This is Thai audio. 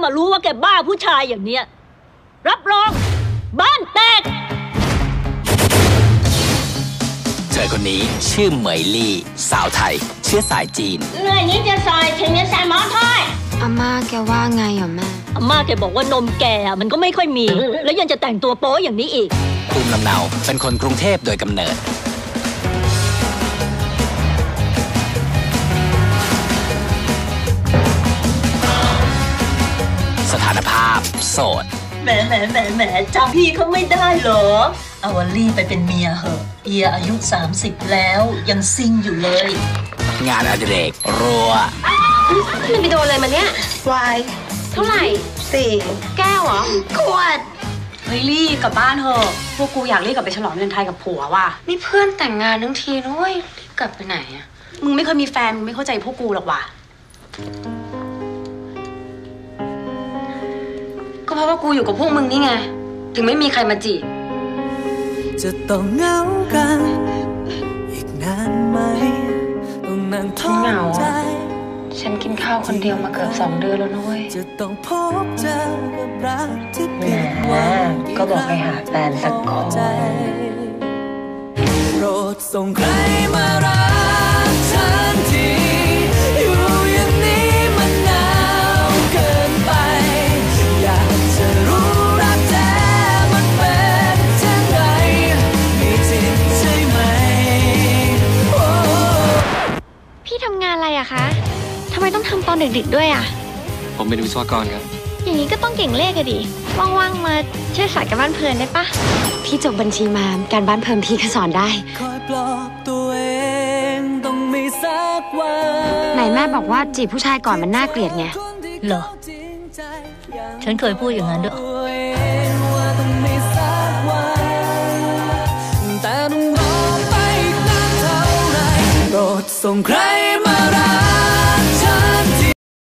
มารู้ว่าแกบ้าผู้ชายอย่างเนี้ยรับรองบ้านแตกเธอคนนี้ชื่อเหมยลี่สาวไทยเชื้อสายจีนเหนื่อยนิดจะซอยถึงจะใส่หม้อถ้อยอาม่าแกว่าไงอ่ะแม่อาม่าแกบอกว่านมแกมันก็ไม่ค่อยมีแล้วยังจะแต่งตัวโป๊อย่างนี้อีกภูมิลำเนาเป็นคนกรุงเทพโดยกำเนิดสถานภาพโสดแหมจำพี่เขาไม่ได้เหรอเอาวันลี่ไปเป็นเมียเหอะเอียอายุ30แล้วยังซิงอยู่เลยงานอดิเรกรัวมันไปโดนอะไรมาเนี้ย วายเท่าไหร่4แก้วเหรอขวดเฮ้ยลี่กลับบ้านเถอะพวกกูอยากรีบกลับไปฉลองวันไทยกับผัวว่ะนี่เพื่อนแต่งงานทั้งทีนะเว้ยรีบกลับไปไหนอะมึงไม่เคยมีแฟนมึงไม่เข้าใจพวกกูหรอกว่ะก็เพราะว่ากูอยู่กับพวกมึงนี่ไงถึงไม่มีใครมาจีบจะต้องเหงากันอีกนานไหมต้องนั่งท้อใจฉันกินข้าวคนเดียวมาเกือบ2 เดือนแล้วนุ้ยจะต้องพบเจอกับรักที่ผิดหวังก็บอกให้หาแฟนสักคนโปรดส่งใครมารักฉันทีอยู่อย่างนี้มันหนาวเกินไปอยากจะรู้รักแท้มันเป็นเช่นไรมีจริงใช่ไหมพี่ทำงานอะไรอะคะทำไมต้องทำตอนดึกๆด้วยอะผมเป็นวิศวกรครับอย่างนี้ก็ต้องเก่งเลขอะดิว่างๆมาช่วยสอนการบ้านเพลินได้ปะพี่จบบัญชีมาการบ้านเพลินพี่ก็สอนได้คอยปลอบตัวเองต้องมีสักวันไหนแม่บอกว่าจีบผู้ชายก่อนมันน่าเกลียดไงเหรอฉันเคยพูดอย่างนั้นด้วยแต่ต้องรอไปนานเท่าไรโปรดส่งใคร